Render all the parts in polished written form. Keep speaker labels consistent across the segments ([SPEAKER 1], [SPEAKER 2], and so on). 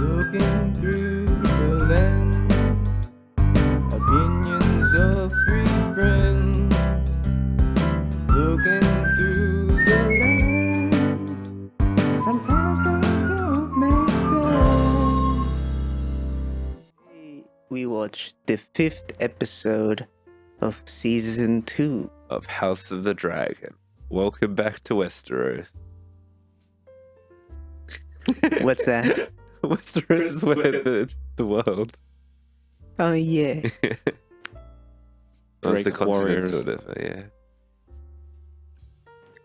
[SPEAKER 1] Looking through the lens, opinions of three friends. Looking through the lens, sometimes they don't make sense. We watched the 5th episode of season 2
[SPEAKER 2] of House of the Dragon. Welcome back to Westeros.
[SPEAKER 1] What's that?
[SPEAKER 2] Westeros is where the world.
[SPEAKER 1] Oh yeah.
[SPEAKER 2] That's the
[SPEAKER 3] Drake warriors.
[SPEAKER 2] continent, sort of, yeah.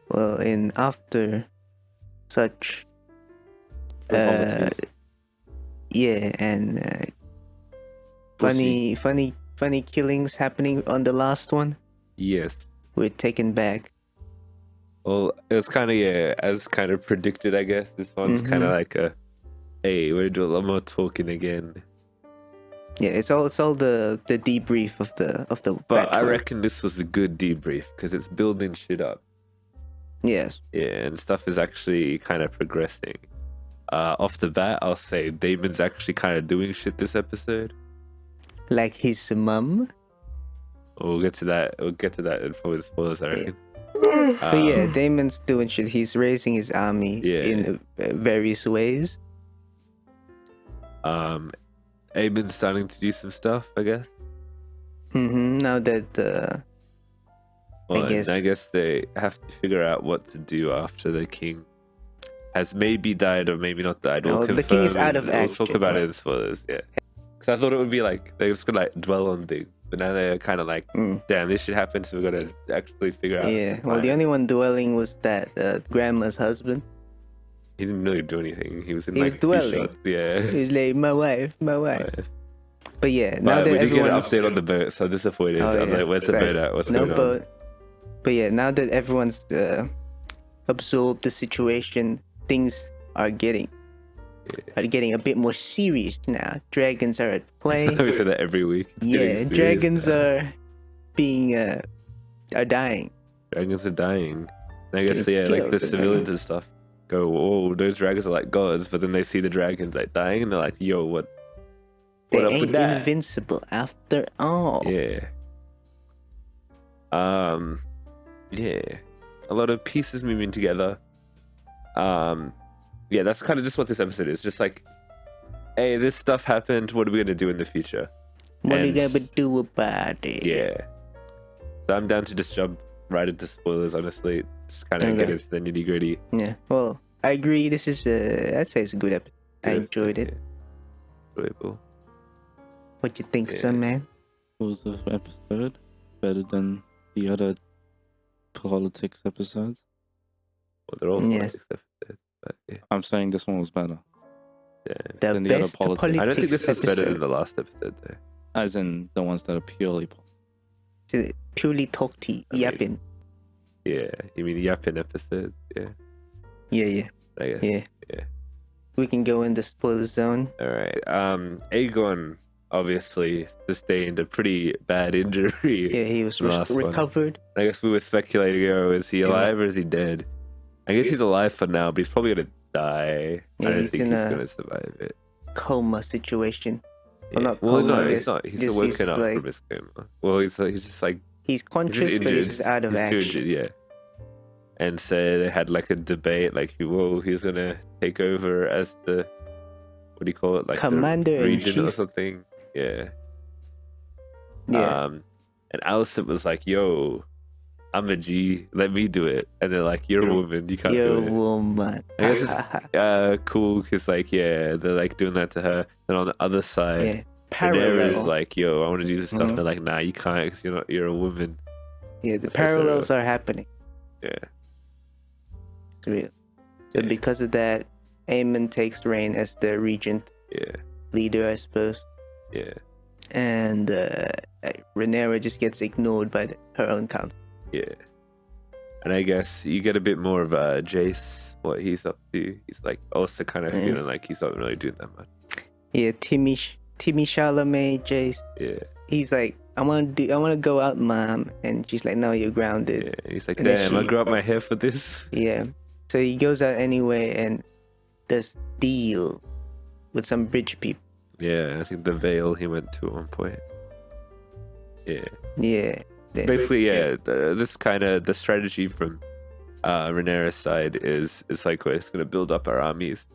[SPEAKER 1] Well, and after such
[SPEAKER 3] Frivolities.
[SPEAKER 1] yeah, and funny killings happening on the last one,
[SPEAKER 2] Yes.
[SPEAKER 1] we're taken back.
[SPEAKER 2] Well, it was kind of, as kind of predicted, I guess. This one's kind of like hey, we're doing a lot more talking again.
[SPEAKER 1] Yeah, it's all the debrief of the
[SPEAKER 2] But I
[SPEAKER 1] battle.
[SPEAKER 2] reckon this was a good debrief because it's building shit up.
[SPEAKER 1] Yes.
[SPEAKER 2] Yeah, and stuff is actually kind of progressing. Off the bat, I'll say Damon's actually kind of doing shit this episode.
[SPEAKER 1] Like his mum.
[SPEAKER 2] We'll get to that. We'll get to that in probably the spoilers, I reckon.
[SPEAKER 1] But yeah, Damon's doing shit. He's raising his army in various ways.
[SPEAKER 2] Aemon's starting to do some stuff, I guess.
[SPEAKER 1] Now that
[SPEAKER 2] I guess they have to figure out what to do after the king has maybe died or maybe not died.
[SPEAKER 1] No, the king is out of
[SPEAKER 2] We'll
[SPEAKER 1] action.
[SPEAKER 2] talk about it in spoilers, yeah. Because I thought it would be like they just could like dwell on things, but now they're kind of like, damn, this should happen, so we got to actually figure out.
[SPEAKER 1] yeah. Well, the only one dwelling was that grandma's husband.
[SPEAKER 2] He didn't really do anything. He was in
[SPEAKER 1] He
[SPEAKER 2] like
[SPEAKER 1] was
[SPEAKER 2] a few
[SPEAKER 1] dwelling.
[SPEAKER 2] shots, yeah.
[SPEAKER 1] He was like, my wife.
[SPEAKER 2] Right.
[SPEAKER 1] But yeah, now
[SPEAKER 2] But
[SPEAKER 1] that
[SPEAKER 2] we did get an
[SPEAKER 1] everyone's
[SPEAKER 2] update on the boat, so I'm disappointed.
[SPEAKER 1] Oh,
[SPEAKER 2] I'm
[SPEAKER 1] yeah.
[SPEAKER 2] like, where's the
[SPEAKER 1] Sorry.
[SPEAKER 2] boat at? What's
[SPEAKER 1] no
[SPEAKER 2] going
[SPEAKER 1] boat. But yeah, now that everyone's absorbed the situation, things are getting a bit more serious now. Dragons are at play.
[SPEAKER 2] on? We say that every week. It's
[SPEAKER 1] Yeah,
[SPEAKER 2] getting serious
[SPEAKER 1] dragons
[SPEAKER 2] now.
[SPEAKER 1] are being are dying.
[SPEAKER 2] Dragons are dying. And I guess,
[SPEAKER 1] Getting
[SPEAKER 2] like the
[SPEAKER 1] killed.
[SPEAKER 2] civilians and stuff go, oh, those dragons are like gods, but then they see the dragons like dying and they're like, yo, what
[SPEAKER 1] They
[SPEAKER 2] up with
[SPEAKER 1] ain't
[SPEAKER 2] that?
[SPEAKER 1] invincible after all.
[SPEAKER 2] Yeah. Yeah. A lot of pieces moving together. Yeah, that's kind of just what this episode is. Just like, hey, this stuff happened. What are we gonna do in the future?
[SPEAKER 1] What are you
[SPEAKER 2] And-
[SPEAKER 1] gonna do about it?
[SPEAKER 2] Yeah. So I'm down to just jump right into spoilers, honestly. Just kind of get
[SPEAKER 1] Okay.
[SPEAKER 2] into the nitty gritty.
[SPEAKER 1] Yeah. Well, I agree. This is I'd say it's a good episode. I enjoyed it.
[SPEAKER 2] Enjoyable.
[SPEAKER 1] What you think,
[SPEAKER 2] Yeah.
[SPEAKER 1] son, man?
[SPEAKER 3] Was the episode better than the other politics episodes?
[SPEAKER 2] Well, they're all
[SPEAKER 1] Yes.
[SPEAKER 2] politics episodes, but yeah.
[SPEAKER 3] I'm saying this one was better,
[SPEAKER 2] Yeah.
[SPEAKER 1] The
[SPEAKER 3] Than the other
[SPEAKER 1] best
[SPEAKER 3] politics.
[SPEAKER 1] politics
[SPEAKER 2] I don't think this is better
[SPEAKER 1] episode.
[SPEAKER 2] than the last episode, though.
[SPEAKER 3] as in the ones that are purely.
[SPEAKER 1] Purely talky,
[SPEAKER 2] I mean,
[SPEAKER 1] yapping.
[SPEAKER 2] Yeah, you mean Yapin episode? Yeah,
[SPEAKER 1] Yeah.
[SPEAKER 2] I guess.
[SPEAKER 1] Yeah.
[SPEAKER 2] Yeah.
[SPEAKER 1] We can go in the spoiler zone.
[SPEAKER 2] All right. Aegon obviously sustained a pretty bad injury.
[SPEAKER 1] Yeah, he was
[SPEAKER 2] The last one.
[SPEAKER 1] recovered.
[SPEAKER 2] I guess we were speculating, is he alive or is he dead? I guess he's alive for now, but he's probably gonna die.
[SPEAKER 1] Yeah,
[SPEAKER 2] I don't
[SPEAKER 1] he's
[SPEAKER 2] think
[SPEAKER 1] in
[SPEAKER 2] he's
[SPEAKER 1] a-
[SPEAKER 2] gonna survive it.
[SPEAKER 1] Coma situation. Well,
[SPEAKER 2] Yeah.
[SPEAKER 1] not
[SPEAKER 2] Well,
[SPEAKER 1] coma,
[SPEAKER 2] no,
[SPEAKER 1] this-
[SPEAKER 2] he's not. He's
[SPEAKER 1] this
[SPEAKER 2] still
[SPEAKER 1] is
[SPEAKER 2] woken up
[SPEAKER 1] like-
[SPEAKER 2] from his coma. Well, he's just like
[SPEAKER 1] He's
[SPEAKER 2] he's
[SPEAKER 1] conscious,
[SPEAKER 2] just
[SPEAKER 1] but
[SPEAKER 2] injured.
[SPEAKER 1] he's just out of
[SPEAKER 2] He's too
[SPEAKER 1] action.
[SPEAKER 2] injured, yeah. And so they had like a debate, like, he's gonna take over as the, what do you call it, like
[SPEAKER 1] Commander
[SPEAKER 2] the
[SPEAKER 1] in
[SPEAKER 2] region or
[SPEAKER 1] chief.
[SPEAKER 2] something. Yeah.
[SPEAKER 1] Yeah.
[SPEAKER 2] And Alicent was like, "Yo, I'm a G. Let me do it." And they're like, "You're a woman. You can't
[SPEAKER 1] Yo,
[SPEAKER 2] do it."
[SPEAKER 1] woman.
[SPEAKER 2] I guess it's cool because like, yeah, they're like doing that to her. And on the other side,
[SPEAKER 1] yeah.
[SPEAKER 2] Daenerys
[SPEAKER 1] Parallel.
[SPEAKER 2] like, "Yo, I want to do this stuff."
[SPEAKER 1] Mhm.
[SPEAKER 2] They're like, "Nah, you can't because you're a woman."
[SPEAKER 1] Yeah, the
[SPEAKER 2] Okay, so-
[SPEAKER 1] parallels are happening.
[SPEAKER 2] Yeah.
[SPEAKER 1] It's real. So
[SPEAKER 2] Yeah.
[SPEAKER 1] because of that, Aemon takes reign as the regent
[SPEAKER 2] Yeah.
[SPEAKER 1] leader, I suppose.
[SPEAKER 2] Yeah.
[SPEAKER 1] And Rhaenyra just gets ignored by her own council.
[SPEAKER 2] Yeah. And I guess you get a bit more of Jace, what he's up to. He's like also kind of feeling like he's not really doing that much.
[SPEAKER 1] Yeah, Timmy Chalamet, Jace.
[SPEAKER 2] Yeah.
[SPEAKER 1] He's like, I want to go out, mom, and she's like, no, you're grounded.
[SPEAKER 2] Yeah. He's like,
[SPEAKER 1] And then
[SPEAKER 2] damn, I
[SPEAKER 1] she-
[SPEAKER 2] grew up my hair for this.
[SPEAKER 1] Yeah. So he goes out anyway and does deal with some bridge people.
[SPEAKER 2] Yeah, I think the Vale he went to at one point. Yeah.
[SPEAKER 1] Yeah.
[SPEAKER 2] Basically, yeah. This kind of the strategy from Rhaenyra's side is like we're just gonna build up our armies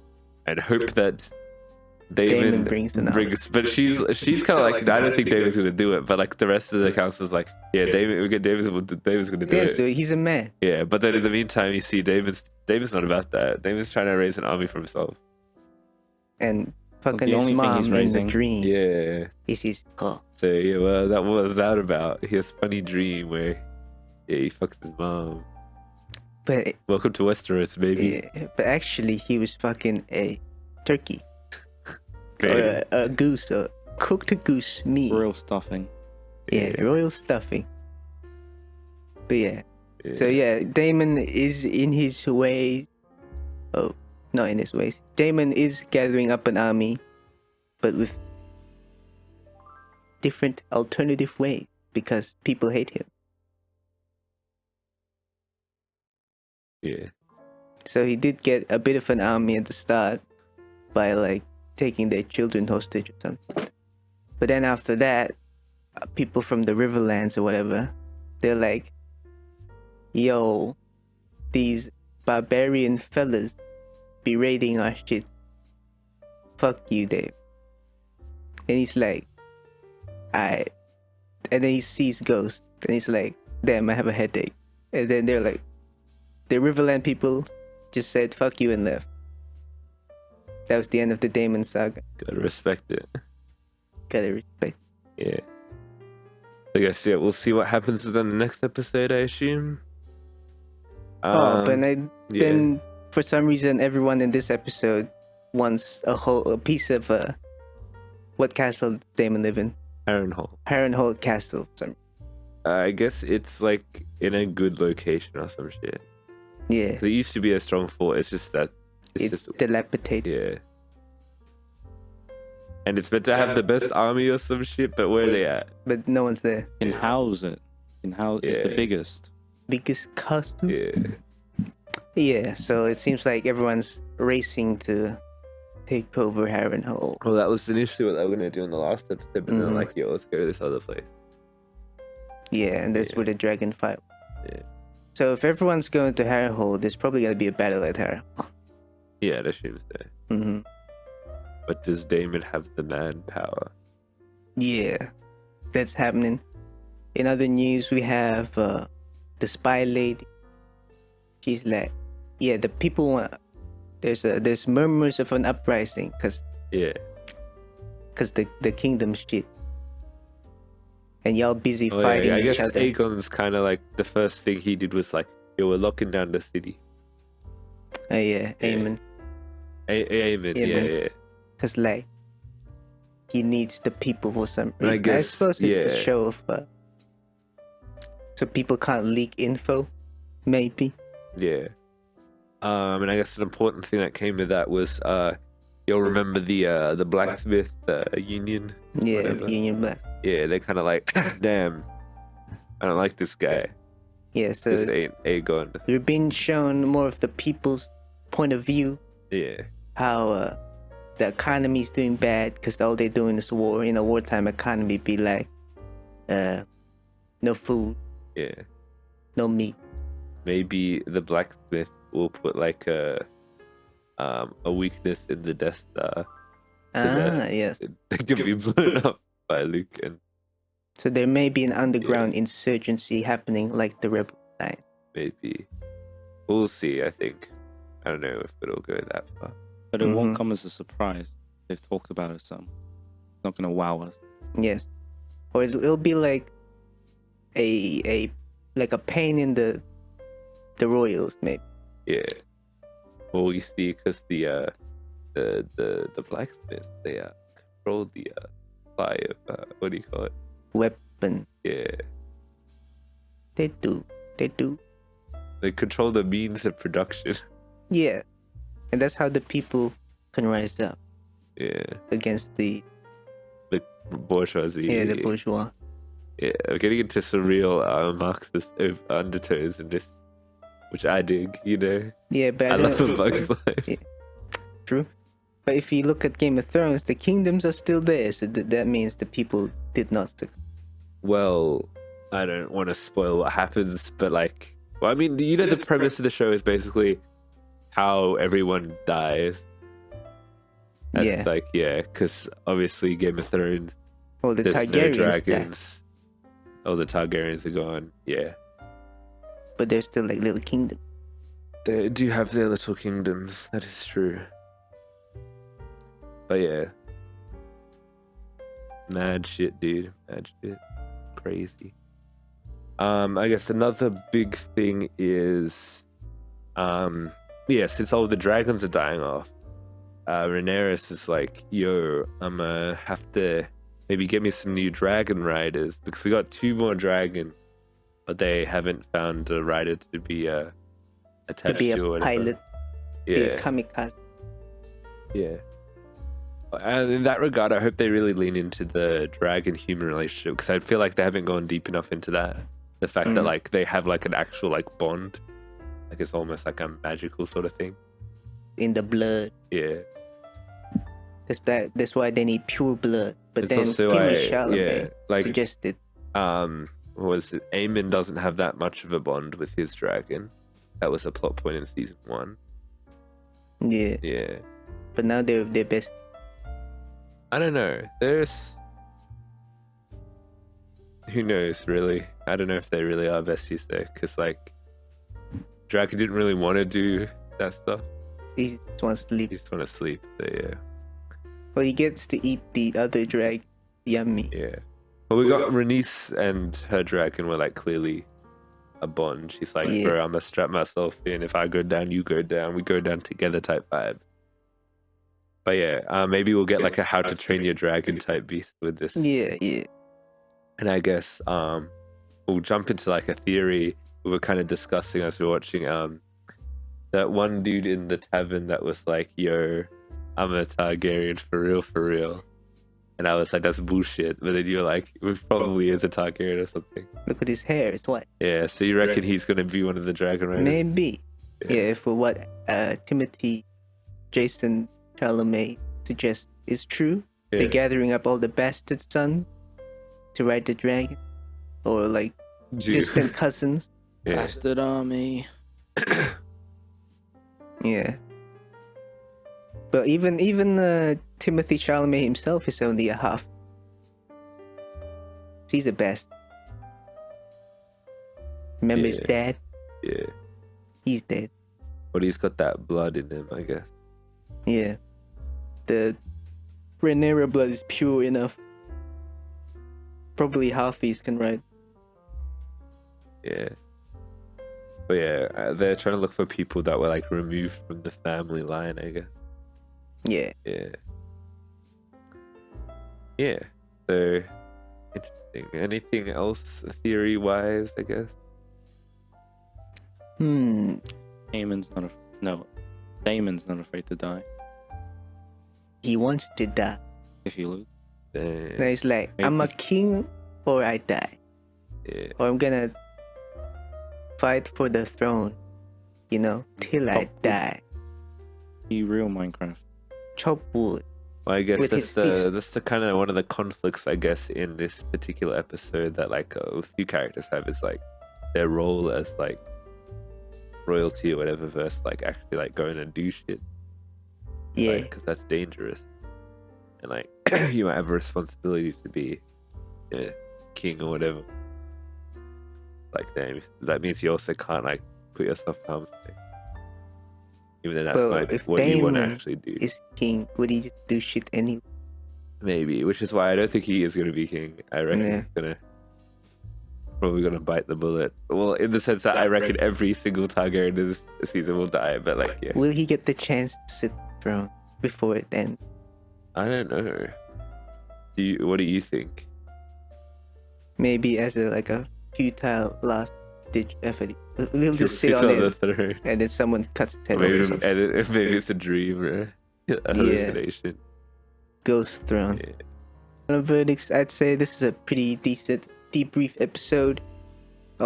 [SPEAKER 2] and hope that Daemon
[SPEAKER 1] brings,
[SPEAKER 2] but she's kind of like, I don't think Daemon's gonna do it, but like the rest of the council is like, yeah, Daemon's gonna do it.
[SPEAKER 1] He's a man.
[SPEAKER 2] Yeah, but then in the meantime, you see Daemon's not about that. Daemon's trying to raise an army for himself.
[SPEAKER 1] And fucking
[SPEAKER 3] the
[SPEAKER 1] his
[SPEAKER 3] only thing
[SPEAKER 1] mom
[SPEAKER 3] he's
[SPEAKER 1] in the
[SPEAKER 3] raising.
[SPEAKER 1] dream
[SPEAKER 2] Yeah.
[SPEAKER 1] is his call.
[SPEAKER 2] So yeah, well, that was that about his funny dream where he fucked his mom.
[SPEAKER 1] But
[SPEAKER 2] Welcome to Westeros, baby.
[SPEAKER 1] yeah, but actually he was fucking a turkey.
[SPEAKER 2] Okay.
[SPEAKER 1] Or a goose, or cooked goose meat.
[SPEAKER 3] Royal stuffing.
[SPEAKER 1] Yeah, royal stuffing. But yeah. So yeah, Daemon is in his way. Oh, not in his ways. Daemon is gathering up an army, but with different alternative ways because people hate him.
[SPEAKER 2] Yeah.
[SPEAKER 1] So he did get a bit of an army at the start by like taking their children hostage or something. But then after that, people from the Riverlands or whatever, they're like, yo, these barbarian fellas be raiding our shit. Fuck you, Dave. And he's like, alright. And then he sees Ghost. And he's like, damn, I have a headache. And then they're like, the Riverland people just said, fuck you, and left. That was the end of the Daemon saga.
[SPEAKER 2] Gotta respect it.
[SPEAKER 1] Gotta respect.
[SPEAKER 2] Yeah. I guess, yeah, we'll see what happens within the next episode, I assume.
[SPEAKER 1] But
[SPEAKER 2] yeah.
[SPEAKER 1] then for some reason, everyone in this episode wants a piece of what castle did Daemon live in?
[SPEAKER 2] Harrenhal.
[SPEAKER 1] Harrenhal Castle.
[SPEAKER 2] I guess it's like in a good location or some shit.
[SPEAKER 1] Yeah.
[SPEAKER 2] 'Cause it used to be a strong fort. It's just that
[SPEAKER 1] It's
[SPEAKER 2] just
[SPEAKER 1] dilapidated.
[SPEAKER 2] yeah. And it's meant to have the best army or some shit, but where are they at?
[SPEAKER 1] But no one's there.
[SPEAKER 3] In house it. In house it's the
[SPEAKER 2] Yeah.
[SPEAKER 3] biggest.
[SPEAKER 1] Biggest castle?
[SPEAKER 2] Yeah.
[SPEAKER 1] Yeah, so it seems like everyone's racing to take over Harrenhal.
[SPEAKER 2] Well, that was initially what they were gonna do in the last episode, but then like, yo, let's go to this other place.
[SPEAKER 1] Yeah, and that's
[SPEAKER 2] Yeah.
[SPEAKER 1] where the dragon fight.
[SPEAKER 2] Yeah.
[SPEAKER 1] So if everyone's going to Harrenhal, there's probably gonna be a battle at Harrenhal.
[SPEAKER 2] Yeah, that seems there.
[SPEAKER 1] Mm-hmm.
[SPEAKER 2] But does Daemon have the manpower?
[SPEAKER 1] Yeah, that's happening. In other news, we have the spy lady. She's like, yeah, the people want. There's murmurs of an uprising because
[SPEAKER 2] Yeah.
[SPEAKER 1] the kingdom shit, and y'all busy
[SPEAKER 2] Oh,
[SPEAKER 1] fighting
[SPEAKER 2] yeah. I
[SPEAKER 1] each
[SPEAKER 2] guess
[SPEAKER 1] other.
[SPEAKER 2] Aegon's kind of like the first thing he did was like, yo, we're locking down the city.
[SPEAKER 1] Yeah, amen.
[SPEAKER 2] Aemon,
[SPEAKER 1] Yeah,
[SPEAKER 2] yeah,
[SPEAKER 1] man.
[SPEAKER 2] yeah.
[SPEAKER 1] Because like he needs the people for some
[SPEAKER 2] And I
[SPEAKER 1] reason. I
[SPEAKER 2] guess,
[SPEAKER 1] suppose it's a
[SPEAKER 2] yeah.
[SPEAKER 1] show of so people can't leak info, maybe.
[SPEAKER 2] Yeah. And I guess an important thing that came to that was you'll remember the blacksmith union.
[SPEAKER 1] Yeah,
[SPEAKER 2] Whatever.
[SPEAKER 1] the Union Black.
[SPEAKER 2] Yeah, they're kind of like, damn, I don't like this guy.
[SPEAKER 1] Yeah,
[SPEAKER 2] This
[SPEAKER 1] so
[SPEAKER 2] ain't Aegon.
[SPEAKER 1] you're being shown more of the people's point of view,
[SPEAKER 2] Yeah.
[SPEAKER 1] how the economy's doing bad because all they're doing is war. In a wartime economy, be like, no food,
[SPEAKER 2] Yeah.
[SPEAKER 1] no meat.
[SPEAKER 2] Maybe the blacksmith will put like a weakness in the Death Star.
[SPEAKER 1] Yes.
[SPEAKER 2] It could be blown up by Luke, and
[SPEAKER 1] So there may be an underground insurgency happening like the Rebel Line.
[SPEAKER 2] maybe we'll see. I think I don't know if it'll go that far.
[SPEAKER 3] But it
[SPEAKER 1] Mhm.
[SPEAKER 3] won't come as a surprise. They've talked about it some. It's not gonna wow us.
[SPEAKER 1] Yes. Or it'll be like a pain in the Royals, maybe.
[SPEAKER 2] Yeah. Well, you see, because the blacksmith they control the supply of what do you call it?
[SPEAKER 1] Weapon.
[SPEAKER 2] Yeah,
[SPEAKER 1] They do.
[SPEAKER 2] they control the means of production.
[SPEAKER 1] Yeah. And that's how the people can rise up
[SPEAKER 2] Yeah,
[SPEAKER 1] against the
[SPEAKER 2] bourgeoisie.
[SPEAKER 1] the bourgeois.
[SPEAKER 2] Yeah, I'm getting into some real Marxist undertones in this, which I dig. You know,
[SPEAKER 1] Yeah, but
[SPEAKER 2] I love
[SPEAKER 1] don't-
[SPEAKER 2] a Bug's Life.
[SPEAKER 1] True. But if you look at Game of Thrones, the kingdoms are still there, so that means the people did not succeed.
[SPEAKER 2] Well, I don't want to spoil what happens, but like, well, I mean, you know, the premise of the show is basically how everyone dies. And
[SPEAKER 1] Yeah.
[SPEAKER 2] it's like, yeah, because obviously Game of Thrones,
[SPEAKER 1] Well, the
[SPEAKER 2] there's no
[SPEAKER 1] Targaryens died,
[SPEAKER 2] dragons. Oh, the Targaryens are gone. Yeah.
[SPEAKER 1] but they're still like little kingdoms.
[SPEAKER 2] They do have their little kingdoms. That is true. But yeah. Mad shit, dude. Mad shit. Crazy. I guess another big thing is, yeah, since all the dragons are dying off, Rhaenyra is like, yo, I'm gonna have to maybe get me some new dragon riders because we got 2 more dragons, but they haven't found a rider to be attached
[SPEAKER 1] To be a
[SPEAKER 2] or whatever.
[SPEAKER 1] pilot, be a
[SPEAKER 2] Yeah,
[SPEAKER 1] kamikaze.
[SPEAKER 2] yeah. And in that regard, I hope they really lean into the dragon-human relationship because I feel like they haven't gone deep enough into that. The fact that like they have like an actual like bond, like it's almost like a magical sort of thing.
[SPEAKER 1] In the blood.
[SPEAKER 2] Yeah.
[SPEAKER 1] That's why they need pure blood. But
[SPEAKER 2] It's
[SPEAKER 1] then
[SPEAKER 2] also
[SPEAKER 1] Timmy
[SPEAKER 2] why,
[SPEAKER 1] Chalamet
[SPEAKER 2] yeah, like
[SPEAKER 1] suggested.
[SPEAKER 2] what was it? Aemon doesn't have that much of a bond with his dragon. That was a plot point in season 1.
[SPEAKER 1] Yeah.
[SPEAKER 2] Yeah.
[SPEAKER 1] But now they're best.
[SPEAKER 2] I don't know. There's who knows really. I don't know if they really are besties there because like Dragon didn't really want to do that stuff.
[SPEAKER 1] He just wants to
[SPEAKER 2] He
[SPEAKER 1] live.
[SPEAKER 2] just want to sleep. So yeah.
[SPEAKER 1] Well, he gets to eat the other drag. Yummy.
[SPEAKER 2] Yeah. But we got Rhaenys and her dragon were like clearly a bond. She's like,
[SPEAKER 1] Yeah.
[SPEAKER 2] bro, I'm gonna strap myself in. If I go down, you go down. We go down together type vibe. But yeah, maybe we'll get like a How to Train Your Dragon type beast with this.
[SPEAKER 1] Yeah, yeah.
[SPEAKER 2] And I guess we'll jump into like a theory we were kind of discussing as we were watching that one dude in the tavern that was like, yo, I'm a Targaryen for real. And I was like, that's bullshit. But then you're like, it probably is a Targaryen or something.
[SPEAKER 1] Look at his hair. It's white.
[SPEAKER 2] Yeah, so you reckon he's gonna be one of the Dragon Riders?
[SPEAKER 1] Maybe.
[SPEAKER 2] Yeah.
[SPEAKER 1] Yeah, for what Timothy Jason Chalamet suggests is true.
[SPEAKER 2] Yeah.
[SPEAKER 1] They're gathering up all the bastard sons to ride the dragon. Or like
[SPEAKER 2] Dude.
[SPEAKER 1] distant cousins.
[SPEAKER 2] Yeah.
[SPEAKER 3] Bastard army.
[SPEAKER 1] Yeah. But even Timothy Chalamet himself is only a half. He's the best. Remember his
[SPEAKER 2] Yeah.
[SPEAKER 1] dad?
[SPEAKER 2] Yeah.
[SPEAKER 1] He's dead.
[SPEAKER 2] But he's got that blood in him, I guess.
[SPEAKER 1] Yeah. The Rhaenyra blood is pure enough. Probably halfies can ride.
[SPEAKER 2] Yeah. But yeah, they're trying to look for people that were like removed from the family line, I guess.
[SPEAKER 1] Yeah.
[SPEAKER 2] Yeah. Yeah. So interesting. Anything else theory wise, I guess?
[SPEAKER 3] Damon's not afraid to die
[SPEAKER 1] He wants to die.
[SPEAKER 3] if you lose.
[SPEAKER 1] Now he's like, I'm a king or I die.
[SPEAKER 2] Yeah.
[SPEAKER 1] Or I'm gonna fight for the throne. You know, till I die.
[SPEAKER 3] Be real Minecraft.
[SPEAKER 1] Chop wood.
[SPEAKER 2] Well, I guess
[SPEAKER 1] With his fist.
[SPEAKER 2] that's the kind of one of the conflicts, I guess, in this particular episode that like a few characters have is like their role as like royalty or whatever versus like actually like going and do shit.
[SPEAKER 1] Yeah.
[SPEAKER 2] Because that's dangerous. And like you might have a responsibility to be a king or whatever. Like damn, that means you also can't like put yourself in harm's way. Even though that's
[SPEAKER 1] Well,
[SPEAKER 2] like
[SPEAKER 1] if
[SPEAKER 2] what you want to
[SPEAKER 1] Daemon
[SPEAKER 2] actually do.
[SPEAKER 1] is king, would he just do shit anyway?
[SPEAKER 2] Maybe, which is why I don't think he is going to be king. I reckon
[SPEAKER 1] Yeah.
[SPEAKER 2] he's probably gonna bite the bullet. Well, in the sense that I reckon every single Targaryen this season will die. But like, yeah,
[SPEAKER 1] Will he get the chance to sit on the throne before it ends?
[SPEAKER 2] I don't know. What do you think?
[SPEAKER 1] Maybe as a futile last ditch effort. He'll just sit
[SPEAKER 2] Sits
[SPEAKER 1] on
[SPEAKER 2] the
[SPEAKER 1] it
[SPEAKER 2] throne.
[SPEAKER 1] and then someone cuts his head off
[SPEAKER 2] Maybe,
[SPEAKER 1] or something.
[SPEAKER 2] maybe it's a dream or a hallucination.
[SPEAKER 1] Ghost throne.
[SPEAKER 2] Yeah.
[SPEAKER 1] On verdicts, I'd say this is a pretty decent debrief episode. It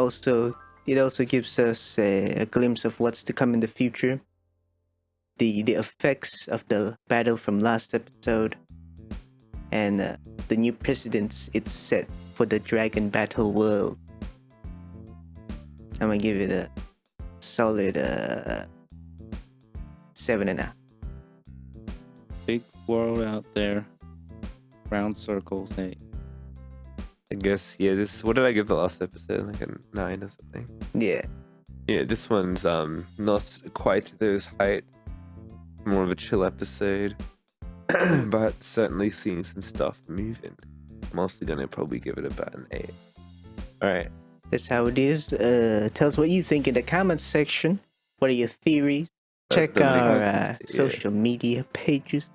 [SPEAKER 1] also gives us a glimpse of what's to come in the future. the effects of the battle from last episode, and the new precedents it's set for the dragon battle world. I'm gonna give it a solid 7.5.
[SPEAKER 3] Big world out there. Round circles, hey.
[SPEAKER 2] I guess, yeah, this, what did I give the last episode? Like a 9 or something?
[SPEAKER 1] Yeah.
[SPEAKER 2] Yeah, this one's not quite those heights. More of a chill episode. But certainly seeing some stuff moving. I'm also gonna probably give it about an 8. Alright.
[SPEAKER 1] That's how it is. Tell us what you think in the comments section. What are your theories? Check
[SPEAKER 2] the
[SPEAKER 1] our
[SPEAKER 2] links, yeah.
[SPEAKER 1] social media pages.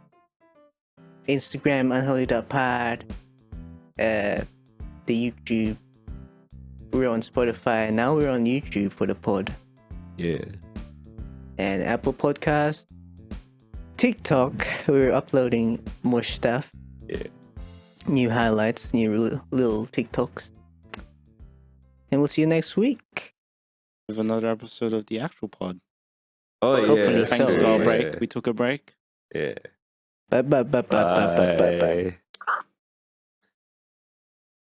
[SPEAKER 1] Instagram, unholy.pod. The YouTube. We're on Spotify. Now we're on YouTube for the pod.
[SPEAKER 2] Yeah.
[SPEAKER 1] And Apple Podcast. TikTok. We're uploading more stuff.
[SPEAKER 2] Yeah.
[SPEAKER 1] New highlights. New little TikToks. And we'll see you next week.
[SPEAKER 3] With another episode of the actual pod.
[SPEAKER 2] Oh, yeah.
[SPEAKER 1] Hopefully
[SPEAKER 2] that's
[SPEAKER 1] so,
[SPEAKER 3] Thanks to
[SPEAKER 2] true,
[SPEAKER 3] our
[SPEAKER 1] yeah.
[SPEAKER 3] break. We took a break.
[SPEAKER 2] Yeah.
[SPEAKER 1] Bye.
[SPEAKER 2] Bye.